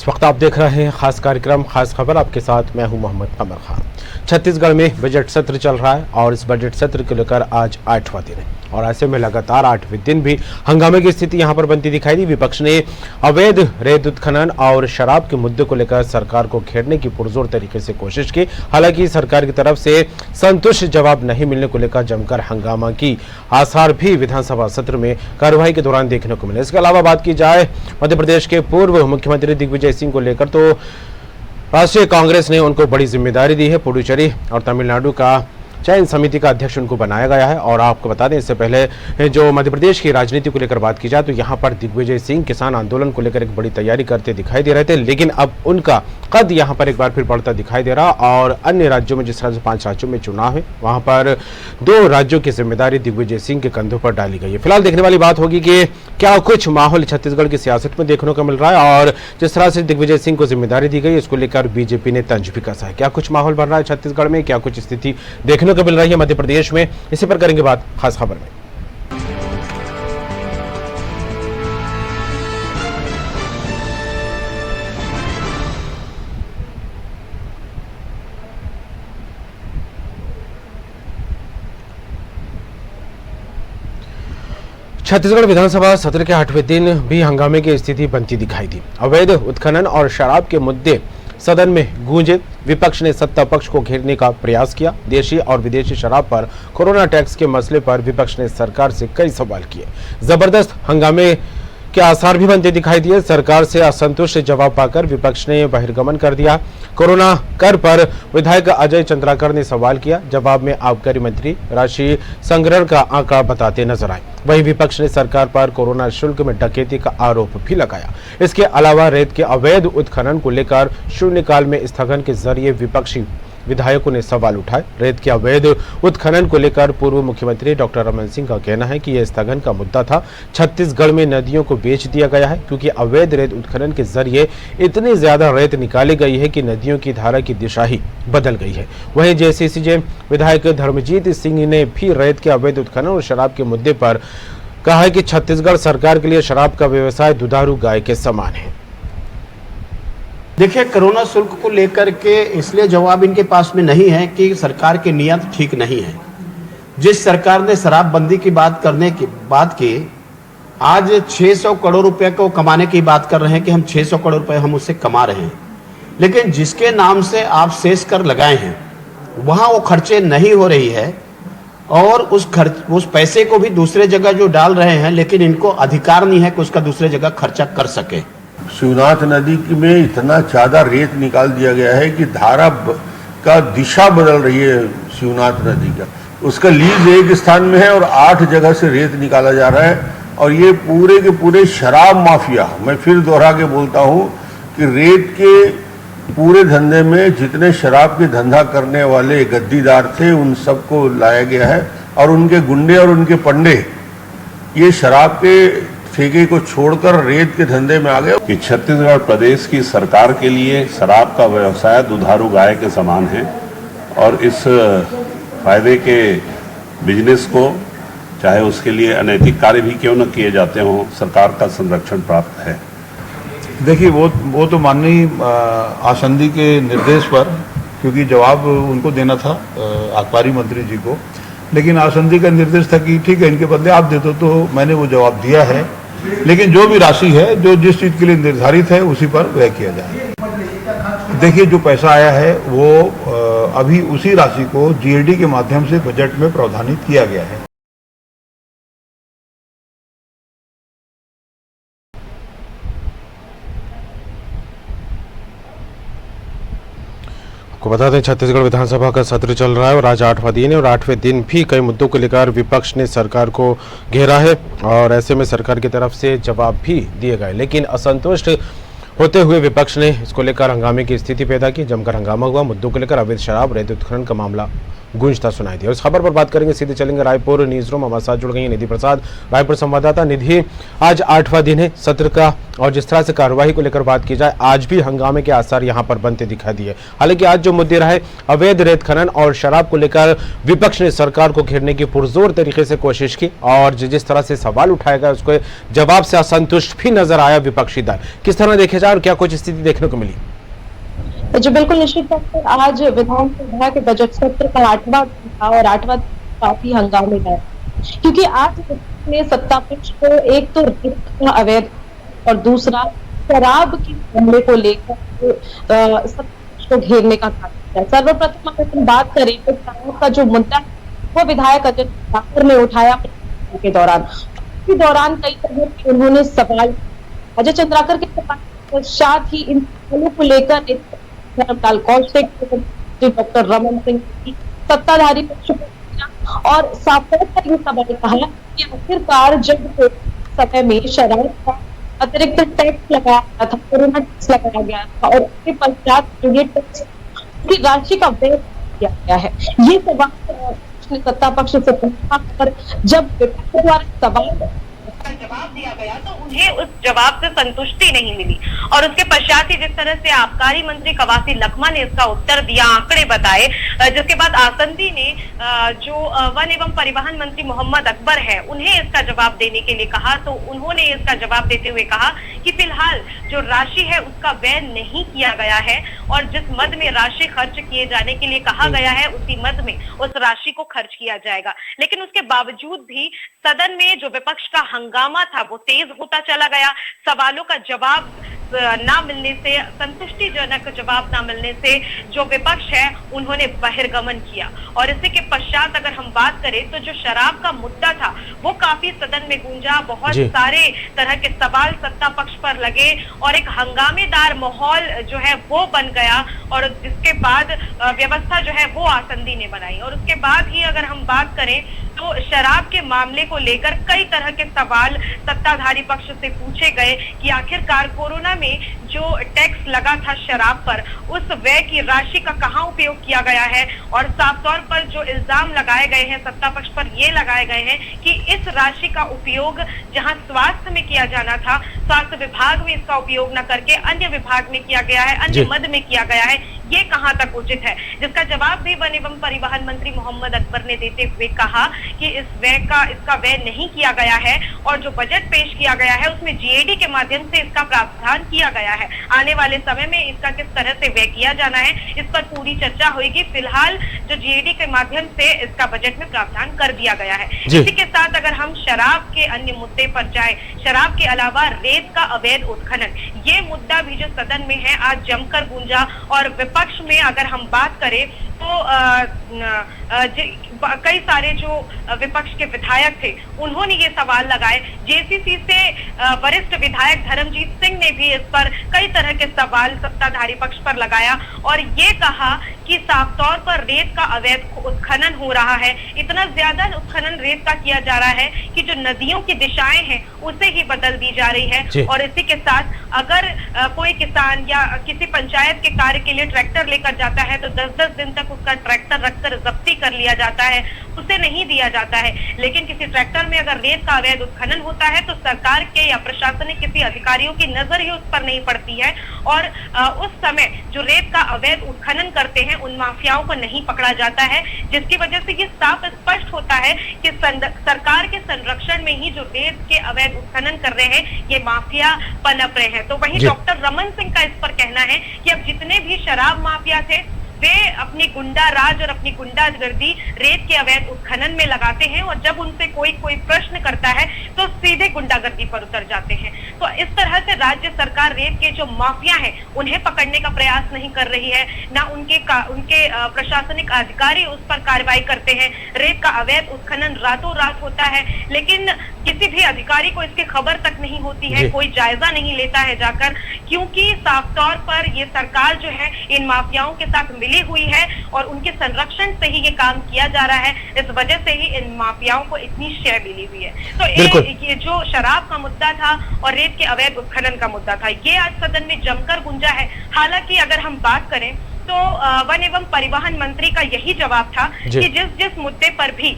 इस वक्त आप देख रहे हैं खास कार्यक्रम खास खबर, आपके साथ मैं हूं मोहम्मद कमर खान। छत्तीसगढ़ में बजट सत्र चल रहा है और इस बजट सत्र को लेकर आज 8वां दिन है और ऐसे में लगातार 8वें दिन भी हंगामे की स्थिति यहां पर बनती दिखाई दी। विपक्ष ने अवैध रेत उत्खनन और शराब के मुद्दे को लेकर सरकार को घेरने की पुरजोर तरीके से कोशिश की। हालांकि सरकार की तरफ से संतुष्ट जवाब नहीं मिलने को लेकर जमकर हंगामा की आसार भी विधानसभा सत्र में कार्यवाही के दौरान देखने को मिले। इसके अलावा बात की जाए मध्य प्रदेश के पूर्व मुख्यमंत्री दिग्विजय सिंह को लेकर, तो राष्ट्रीय कांग्रेस ने उनको बड़ी जिम्मेदारी दी है। पुडुचेरी और तमिलनाडु का चयन समिति का अध्यक्ष उनको बनाया गया है। और आपको बता दें, इससे पहले जो मध्य प्रदेश की राजनीति को लेकर बात की जाए तो यहां पर दिग्विजय सिंह किसान आंदोलन को लेकर एक बड़ी तैयारी करते दिखाई दे रहे थे, लेकिन अब उनका कद यहां पर एक बार फिर बढ़ता दिखाई दे रहा। और अन्य राज्यों में, जिस तरह से 5 राज्यों में चुनाव है, वहां पर 2 राज्यों की जिम्मेदारी दिग्विजय सिंह के कंधों पर डाली गई है। फिलहाल देखने वाली बात होगी कि क्या कुछ माहौल छत्तीसगढ़ की सियासत में देखने को मिल रहा है और जिस तरह से दिग्विजय सिंह को जिम्मेदारी दी गई, इसको लेकर बीजेपी ने तंज भी कसा है। क्या कुछ माहौल बन रहा है छत्तीसगढ़ में, क्या कुछ स्थिति देखने को मिल रही है मध्य प्रदेश में, इसी पर करेंगे बात खास खबर में। छत्तीसगढ़ विधानसभा सत्र के 8वें दिन भी हंगामे की स्थिति बनती दिखाई दी। अवैध उत्खनन और शराब के मुद्दे सदन में गूंजे। विपक्ष ने सत्ता पक्ष को घेरने का प्रयास किया। देशी और विदेशी शराब पर कोरोना टैक्स के मसले पर विपक्ष ने सरकार से कई सवाल किए। जबरदस्त हंगामे के आसार भी बनते दिखाई दिए। सरकार से असंतुष्ट जवाब पाकर विपक्ष ने बहिर्गमन कर दिया। कोरोना कर पर विधायक अजय चंद्राकर ने सवाल किया। जवाब में आबकारी मंत्री राशि संग्रहण का आंकड़ा बताते नजर आए। वहीं विपक्ष ने सरकार पर कोरोना शुल्क में डकैती का आरोप भी लगाया। इसके अलावा रेत के अवैध उत्खनन को लेकर शून्यकाल में स्थगन के जरिए विपक्षी विधायकों ने सवाल उठाए। रेत के अवैध उत्खनन को लेकर पूर्व मुख्यमंत्री डॉक्टर रमन सिंह का कहना है कि यह स्थगन का मुद्दा था। छत्तीसगढ़ में नदियों को बेच दिया गया है क्योंकि अवैध रेत उत्खनन के जरिए इतनी ज्यादा रेत निकाली गई है कि नदियों की धारा की दिशा ही बदल गई है। वहीं जेसीसीजे विधायक धर्मजीत सिंह ने भी रेत के अवैध उत्खनन और शराब के मुद्दे पर कहा है कि छत्तीसगढ़ सरकार के लिए शराब का व्यवसाय दुधारू गाय के समान है। देखिए, कोरोना शुल्क को लेकर के इसलिए जवाब इनके पास में नहीं है कि सरकार की नीयत ठीक नहीं है। जिस सरकार ने शराबबंदी की बात करने की बात की, आज 600 करोड़ रुपए को कमाने की बात कर रहे हैं कि हम 600 करोड़ रुपए हम उससे कमा रहे हैं, लेकिन जिसके नाम से आप शेष कर लगाए हैं वहाँ वो खर्चे नहीं हो रही है और उस पैसे को भी दूसरे जगह जो डाल रहे हैं, लेकिन इनको अधिकार नहीं है कि उसका दूसरे जगह खर्चा कर सके। शिवनाथ नदी में इतना ज्यादा रेत निकाल दिया गया है कि धारा का दिशा बदल रही है। शिवनाथ नदी का उसका लीज एक स्थान में है और 8 जगह से रेत निकाला जा रहा है। और ये पूरे के पूरे शराब माफिया, मैं फिर दोहरा के बोलता हूँ कि रेत के पूरे धंधे में जितने शराब के धंधा करने वाले गद्दीदार थे उन सबको लाया गया है और उनके गुंडे और उनके पंडे ये शराब के ठेके को छोड़कर रेत के धंधे में आ गए। कि छत्तीसगढ़ प्रदेश की सरकार के लिए शराब का व्यवसाय दुधारू गाय के समान है और इस फायदे के बिजनेस को, चाहे उसके लिए अनैतिक कार्य भी क्यों न किए जाते हों, सरकार का संरक्षण प्राप्त है। देखिए, वो तो माननीय आसंदी के निर्देश पर, क्योंकि जवाब उनको देना था आबकारी मंत्री जी को, लेकिन आसंदी का निर्देश था कि ठीक है इनके बदले आप दे दो, तो मैंने वो जवाब दिया है। लेकिन जो भी राशि है, जो जिस चीज़ के लिए निर्धारित है उसी पर व्यय किया जाए। देखिए, जो पैसा आया है वो अभी उसी राशि को जीएडी के माध्यम से बजट में प्रावधानित किया गया है। आपको बता दें, छत्तीसगढ़ विधानसभा का सत्र चल रहा है और आज 8वां दिन है और 8वें दिन भी कई मुद्दों को लेकर विपक्ष ने सरकार को घेरा है और ऐसे में सरकार की तरफ से जवाब भी दिए गए, लेकिन असंतुष्ट होते हुए विपक्ष ने इसको लेकर हंगामे की स्थिति पैदा की। जमकर हंगामा हुआ। मुद्दों को लेकर अवैध शराब, रेत उत्खनन का मामला गूंजता सुनाई दिया। इस खबर पर बात करेंगे, सीधे चलेंगे रायपुर न्यूज रूम। हमारे साथ जुड़ गई निधि प्रसाद, रायपुर संवाददाता। निधि, आज 8वां दिन है सत्र का और जिस तरह से कार्रवाई को लेकर बात की जाए, आज भी हंगामे के आसार यहां पर बनते दिखाई दिए। हालांकि आज जो मुद्दे रहे, अवैध रेत खनन और शराब को लेकर विपक्ष ने सरकार को घेरने की पुरजोर तरीके से कोशिश की और जिस तरह से सवाल उठाया गया उसके जवाब से असंतुष्ट भी नजर आया विपक्षी दल। किस तरह देखे जाए और क्या कुछ स्थिति देखने को मिली? जो बिल्कुल निश्चित तौर पर आज विधानसभा के बजट सत्र का 8वां दिन था और 8वां काफी हंगामे है, क्योंकि आज ने सत्ता पक्ष को एक तो रेत का अवैध और दूसरा शराब के मामले को लेकर सत्ता पक्ष को घेरने का काम किया। सर्वप्रथम अगर हम बात करें तो शराब का जो मुद्दा वो विधायक अजय ठाकुर ने उठाया के दौरान कई तरह के उन्होंने सवाल अजय चंद्राकर के साथ ही इन सवालों को लेकर धर्मपाल कौशिक, डॉक्टर रमन सिंह की सत्ताधारी पक्ष और साफ तौर पर ये सवाल कहा कि आखिरकार जब समय में शराब का अतिरिक्त टैक्स लगाया गया था, कोरोना टैक्स लगाया गया था और उसके पश्चात जो ये टैक्स की राशि का व्यय किया गया है, ये सवाल सत्ता पक्ष से पूछा पर जब विपक्ष द्वारा सवाल जवाब दिया गया तो उन्हें उस जवाब से संतुष्टि नहीं मिली और उसके पश्चात ही जिस तरह से आबकारी मंत्री कवासी लखमा ने इसका उत्तर दिया, आंकड़े बताए, जिसके बाद आसंदी ने जो वन एवं परिवहन मंत्री मोहम्मद अकबर है उन्हें इसका जवाब देने के लिए कहा, तो उन्होंने इसका जवाब देते हुए कहा कि फिलहाल जो राशि है उसका व्यय नहीं किया गया है और जिस मद में राशि खर्च किए जाने के लिए कहा गया है उसी मद में उस राशि को खर्च किया जाएगा। लेकिन उसके बावजूद भी सदन में जो विपक्ष का हंगामा था वो तेज होता चला गया। सवालों का जवाब ना मिलने से, संतुष्टिजनक जवाब ना मिलने से जो विपक्ष है उन्होंने बहिर्गमन किया और इसी के पश्चात अगर हम बात करें तो जो शराब का मुद्दा था वो काफी सदन में गूंजा। बहुत सारे तरह के सवाल सत्ता पक्ष पर लगे और एक हंगामेदार माहौल जो है वो बन गया और जिसके बाद व्यवस्था जो है वो आसंदी ने बनाई और उसके बाद ही अगर हम बात करें तो शराब के मामले को लेकर कई तरह के सवाल सत्ताधारी पक्ष से पूछे गए कि आखिरकार कोरोना में जो टैक्स लगा था शराब पर उस व्यय की राशि का कहां उपयोग किया गया है और साफ तौर पर जो इल्जाम लगाए गए हैं सत्ता पक्ष पर ये लगाए गए हैं कि इस राशि का उपयोग जहां स्वास्थ्य में किया जाना था, स्वास्थ्य विभाग में इसका उपयोग न करके अन्य विभाग में किया गया है, अन्य मद में किया गया है, ये कहां तक उचित है, जिसका जवाब भी वन एवं परिवहन मंत्री मोहम्मद अकबर ने देते हुए कहा कि इसका व्यय नहीं किया गया है और जो बजट पेश किया गया है उसमें जीएडी के माध्यम से इसका प्रावधान किया गया है। आने वाले समय में इसका किस तरह से व्यय किया जाना है इस पर पूरी चर्चा होगी। फिलहाल जो जीएडी के माध्यम से इसका बजट में प्रावधान कर दिया गया है। इसी के साथ अगर हम शराब के अन्य मुद्दे पर जाए, शराब के अलावा रेत का अवैध उत्खनन, ये मुद्दा भी जो सदन में है आज जमकर गूंजा और विपक्ष में अगर हम बात करें तो कई सारे जो विपक्ष के विधायक थे उन्होंने ये सवाल लगाए। जेसीसी से वरिष्ठ विधायक धर्मजीत सिंह ने भी इस पर कई तरह के सवाल सत्ताधारी पक्ष पर लगाया और ये कहा कि साफ तौर पर रेत का अवैध उत्खनन हो रहा है, इतना ज्यादा उत्खनन रेत का किया जा रहा है कि जो नदियों की दिशाएं हैं उसे ही बदल दी जा रही है और इसी के साथ अगर कोई किसान या किसी पंचायत के कार्य के लिए ट्रैक्टर लेकर जाता है तो 10-10 दिन तक उसका ट्रैक्टर रखकर जब्ती कर लिया जाता है, उसे नहीं दिया जाता है। लेकिन किसी ट्रैक्टर में अगर रेत का अवैध उत्खनन होता है तो सरकार के या प्रशासनिक किसी अधिकारियों की नजर ही उस पर नहीं पड़ती है और उस समय जो रेत का अवैध उत्खनन करते हैं उन माफियाओं को नहीं पकड़ा जाता है, जिसकी वजह से ये साफ स्पष्ट होता है कि सरकार के संरक्षण में ही जो रेत के अवैध उत्खनन कर रहे हैं ये माफिया पनप रहे हैं। तो वहीं डॉक्टर रमन सिंह का इस पर कहना है कि अब जितने भी शराब माफिया थे वे अपनी गुंडा राज और अपनी गुंडागर्दी रेत के अवैध उत्खनन में लगाते हैं और जब उनसे कोई प्रश्न करता है तो सीधे गुंडागर्दी पर उतर जाते हैं। तो इस तरह से राज्य सरकार रेत के जो माफिया हैं उन्हें पकड़ने का प्रयास नहीं कर रही है, ना उनके प्रशासनिक अधिकारी उस पर कार्रवाई करते हैं। रेत का अवैध उत्खनन रातों रात होता है लेकिन किसी भी अधिकारी को इसकी खबर तक नहीं होती है, कोई जायजा नहीं लेता है जाकर, क्योंकि साफ तौर पर ये सरकार जो है इन माफियाओं के साथ मिली हुई है और उनके संरक्षण से ही ये काम किया जा रहा है। इस वजह से ही इन माफियाओं को इतनी शय मिली हुई है। तो ये जो शराब का मुद्दा था और रेत के अवैध उत्खनन का मुद्दा था ये आज सदन में जमकर गुंजा है। हालांकि अगर हम बात करें तो वन एवं परिवहन मंत्री का यही जवाब था कि जिस मुद्दे पर भी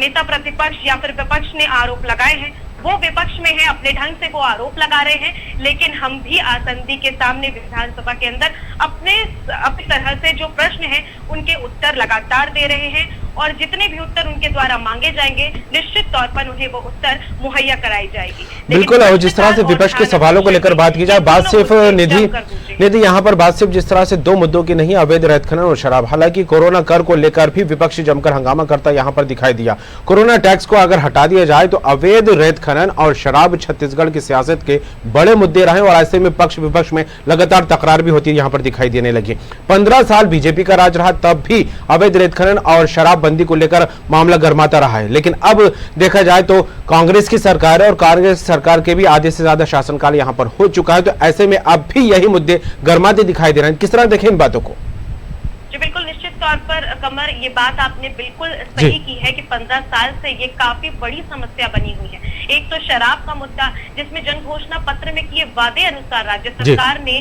नेता प्रतिपक्ष या फिर विपक्ष ने आरोप लगाए हैं वो विपक्ष में है, अपने ढंग से वो आरोप लगा रहे हैं, लेकिन हम भी आसंदी के सामने विधानसभा के अंदर अपनी तरह से जो प्रश्न है उनके उत्तर लगातार दे रहे हैं और जितने भी उत्तर उनके द्वारा मांगे जाएंगे निश्चित तौर पर उन्हें वो उत्तर मुहैया कराई जाएगी। बिल्कुल, और जिस तरह से विपक्ष के सवालों को लेकर बात की जाए, बात सिर्फ निधि यहाँ पर बात सिर्फ जिस तरह से दो मुद्दों की नहीं, अवैध रेत खनन और शराब। हालांकि कोरोना कर को लेकर भी विपक्ष जमकर हंगामा करता यहाँ पर दिखाई दिया। कोरोना टैक्स को अगर हटा दिया जाए तो अवैध रेत खनन और शराब छत्तीसगढ़ की सियासत के बड़े मुद्दे रहे और ऐसे में पक्ष विपक्ष में लगातार तकरार भी होती यहाँ पर दिखाई देने लगी। 15 साल बीजेपी का राज रहा, तब भी अवैध रेत खनन और शराबबंदी को लेकर मामला गर्माता रहा है, लेकिन अब देखा जाए तो कांग्रेस की सरकार है और कांग्रेस सरकार के भी आधे से ज्यादा शासनकाल यहाँ पर हो चुका है, तो ऐसे में अब भी यही मुद्दे गर्माते दिखाई दे रहे हैं। किस तरह देखें इन बातों को? जी बिल्कुल, निश्चित तौर पर कमर, ये बात आपने बिल्कुल सही की है कि 15 साल से ये काफी बड़ी समस्या बनी हुई है। एक तो शराब का मुद्दा, जिसमें जन घोषणा पत्र में किए वादे अनुसार राज्य सरकार ने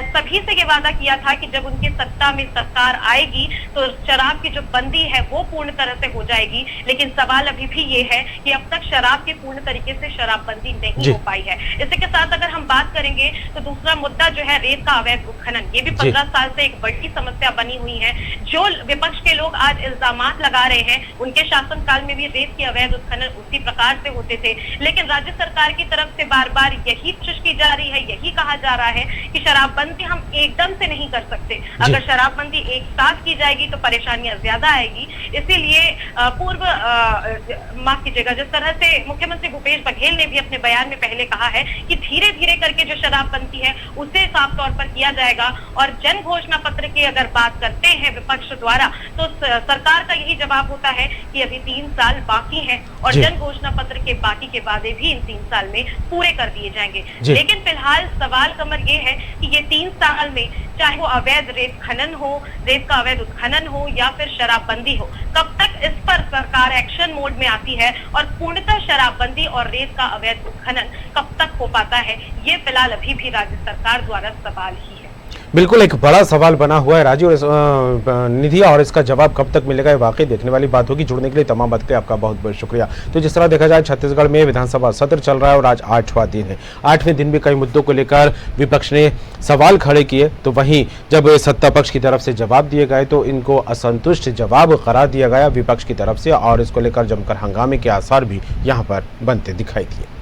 सभी से ये वादा किया था कि जब उनकी सत्ता में सरकार आएगी तो शराब की जो बंदी है वो पूर्ण तरह से हो जाएगी, लेकिन सवाल अभी भी ये है कि अब तक शराब की पूर्ण तरीके से शराबबंदी नहीं हो पाई है। इसी के साथ अगर हम बात करेंगे तो दूसरा मुद्दा जो है रेत का अवैध उत्खनन, ये भी 15 साल से एक बड़ी समस्या बनी हुई है। जो विपक्ष के लोग आज इल्जामात लगा रहे हैं, उनके शासनकाल में भी रेत की अवैध उत्खनन उसी प्रकार से होते थे, लेकिन राज्य सरकार की तरफ से बार बार यही कोशिश की जा रही है, यही कहा जा रहा है कि शराबबंदी हम एकदम से नहीं कर सकते। अगर शराबबंदी एक साथ की जाएगी तो परेशानियां ज्यादा आएगी। इसीलिए माफ कीजिएगा, जिस तरह से मुख्यमंत्री भूपेश बघेल ने भी अपने बयान में पहले कहा है कि धीरे धीरे करके जो शराबबंदी है उसे साफ तौर पर किया जाएगा। और जन घोषणा पत्र की अगर बात करते हैं विपक्ष द्वारा तो सरकार का यही जवाब होता है कि अभी 3 साल बाकी है और जन घोषणा पत्र के बाकी के वादे भी इन 3 साल में पूरे कर दिए जाएंगे। लेकिन फिलहाल सवाल कमर ये है कि ये 3 साल में चाहे वो अवैध रेत खनन हो, रेत का अवैध उत्खनन हो या फिर शराबबंदी हो, कब तक इस पर सरकार एक्शन मोड में आती है और पूर्णतः शराबबंदी और रेत का अवैध उत्खनन कब तक हो पाता है, ये फिलहाल अभी भी राज्य सरकार द्वारा सवाल ही है। बिल्कुल एक बड़ा सवाल बना हुआ है राजीव निधि, और इसका जवाब कब तक मिलेगा ये वाकई देखने वाली बात होगी। जुड़ने के लिए तमाम बात के आपका बहुत बहुत शुक्रिया। तो जिस तरह देखा जाए छत्तीसगढ़ में विधानसभा सत्र चल रहा है और आज 8वां दिन है। 8वें दिन भी कई मुद्दों को लेकर विपक्ष ने सवाल खड़े किए, तो वहीं जब सत्ता पक्ष की तरफ से जवाब दिए गए तो इनको असंतुष्ट जवाब करार दिया गया विपक्ष की तरफ से और इसको लेकर जमकर हंगामे के आसार भी यहाँ पर बनते दिखाई दिए।